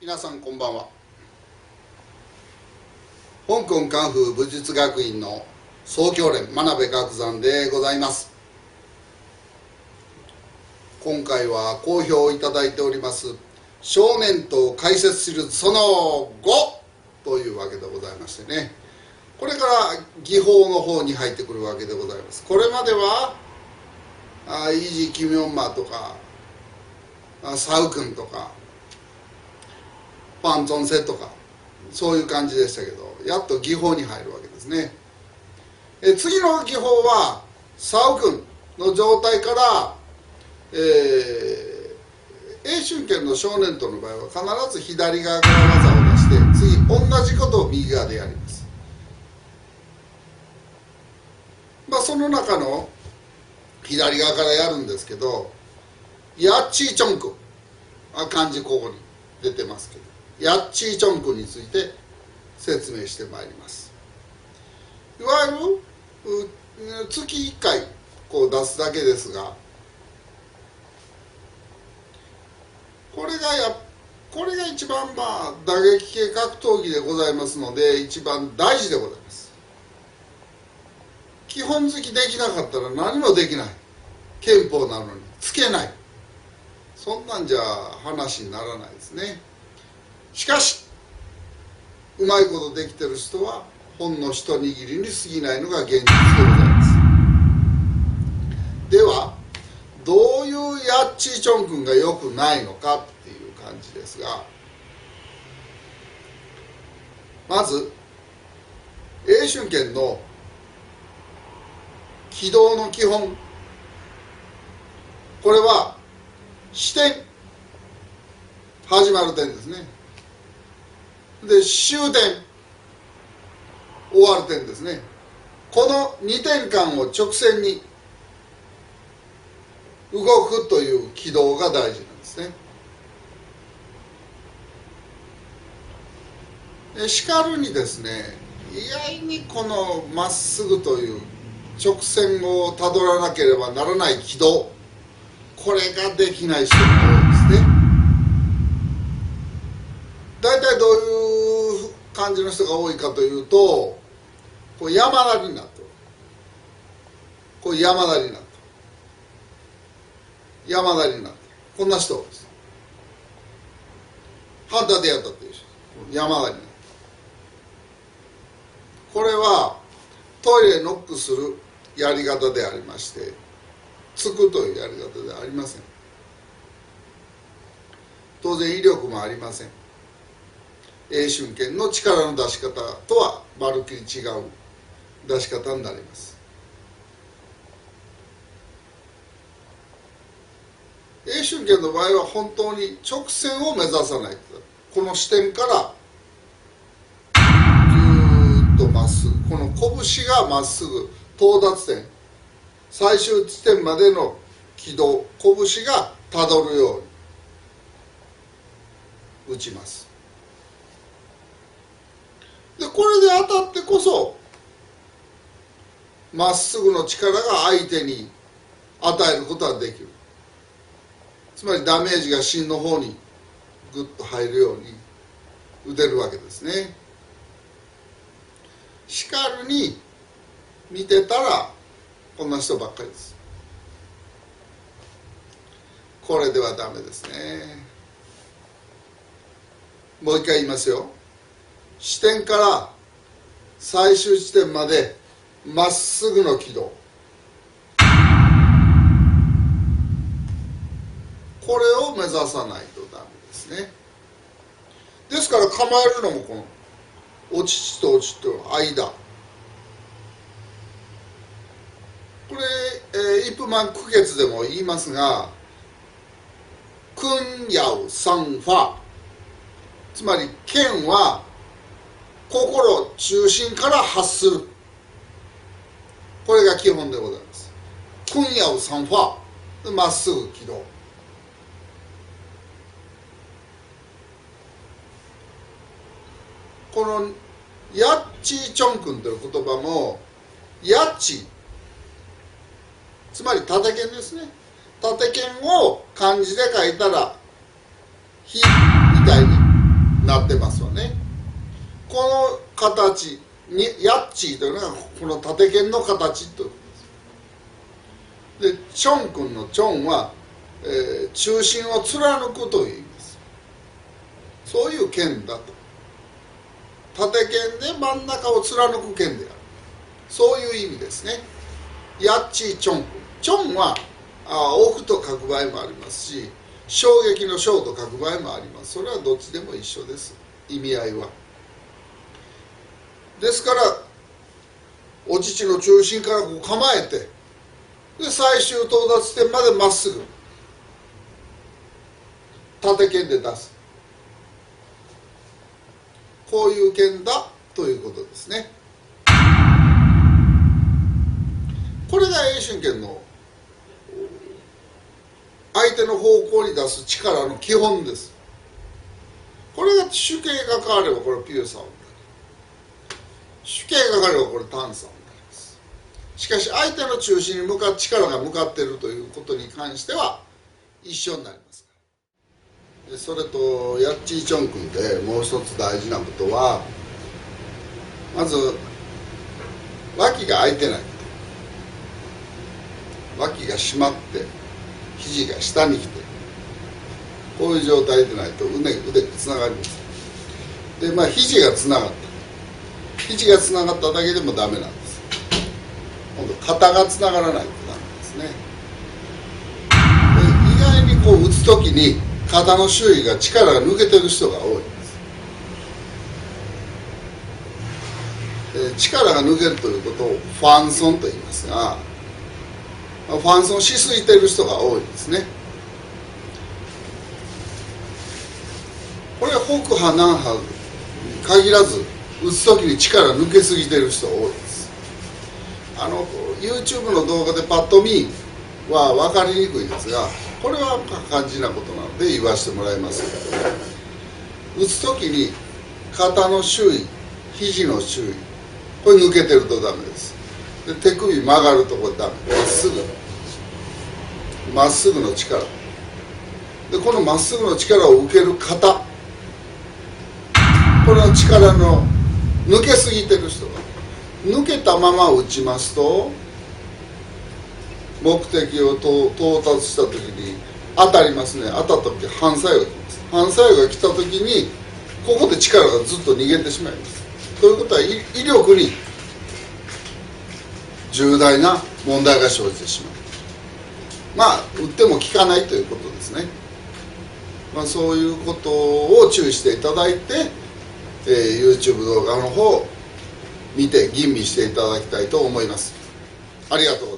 皆さんこんばんは。香港カンフー武術学院の総教練真鍋岳山でございます。今回は好評をいただいております正面と解説シリーズその5というわけでございましてね、これから技法の方に入ってくるわけでございます。これまではイージー・キム・ヨンマとかサウ君とかファン・ゾンセとかそういう感じでしたけど、やっと技法に入るわけですね。次の技法はサウ君の状態から英春拳の少年との場合は必ず左側から技を出して次同じことを右側でやります。その中の左側からやるんですけど、ヤッチーチョンク漢字ここに出てますけど、ヤッチーチョンクについて説明してまいります。いわゆる月1回こう出すだけですが、これが一番打撃系格闘技でございますので一番大事でございます。基本突きできなかったら何もできない。拳法なのにつけない、そんなんじゃ話にならないですね。しかしうまいことできてる人はほんの一握りに過ぎないのが現実でございます。ではどういうヤッチーチョン君が良くないのかっていう感じですが、まず英春拳の軌道の基本、これは支点、始まる点ですね。で終点、終わる点ですね。この2点間を直線に動くという軌道が大事なんですね。しかるにですね、意外にこのまっすぐという直線をたどらなければならない軌道、これができない人が多いですね。大体どういう感じの人が多いかというと、こう山なりになってる、こう山なりになってる、山なりになってる、こんな人です。反対でやったっていう人、山なりになってる。これはトイレノックするやり方でありまして、つくというやり方ではありません。当然威力もありません。英春拳の力の出し方とはまるっきり違う出し方になります。英春拳の場合は本当に直線を目指さないと、この視点からぐーっとまっすぐ、この拳がまっすぐ到達点、最終地点までの軌道、拳がたどるように打ちます。でこれで当たってこそまっすぐの力が相手に与えることができる。つまりダメージが芯の方にグッと入るように打てるわけですね。しかるに見てたらこんな人ばっかりです。これではダメですね。もう一回言いますよ。支点から最終地点までまっすぐの軌道、これを目指さないとダメですね。ですから構えるのもこのお乳とお乳との間、これ、イップマン区決でも言いますが、クンヤウサンファ、つまり剣は心中心から発する、これが基本でございます。クンヤウサンファでまっすぐ軌道、このヤッチーチョン君という言葉もヤッチ、つまり縦剣ですね。縦剣を漢字で書いたら火みたいになってますわね。この形にヤッチーというのがこの縦剣の形ということです。でチョン君のチョンは、中心を貫くという意味です。そういう剣だと。縦剣で真ん中を貫く剣である、そういう意味ですね。ヤッチーチョン君、チョンはオフと書く場合もありますし、衝撃の衝と書く場合もあります。それはどっちでも一緒です、意味合いは。ですからお乳の中心からこう構えて、で最終到達点までまっすぐ縦剣で出す、こういう剣だということですね。これが詠春剣の相手の方向に出す力の基本です。これが主形が変わればこれピューサーになる、主形が変わればこれ短さになります。しかし相手の中心に向かって力が向かっているということに関しては一緒になります。それとヤッチーチョン君でもう一つ大事なことは、まず脇が開いてないこと、脇が締まって肘が下に来て、こういう状態でないと腕がつながります。で肘がつながった、肘がつながっただけでもダメなんです。今度肩がつながらないとダメですね。で意外にこう打つ時に肩の周囲が力が抜けてる人が多いんです。力が抜けるということをファンソンと言いますが、ファンソンしすぎてる人が多いんですね。これは北派南派に限らず打つ時に力抜けすぎてる人が多いです。YouTube の動画でパッと見は分かりにくいですが、これは肝心なことなので言わせてもらいますけど、打つ時に肩の周囲、肘の周囲、これ抜けてるとダメです。で手首曲がるとこれダメ、まっすぐの力で、このまっすぐの力を受ける肩、これの力の抜けすぎてる人が、抜けたまま打ちますと目的を到達した時に当たりますね。当たった時反作用が来ます。反作用が来た時にここで力がずっと逃げてしまいます。ということは威力に重大な問題が生じてしまう。打っても効かないということですね。そういうことを注意していただいて、YouTube 動画の方を見て吟味していただきたいと思います。ありがとうございます。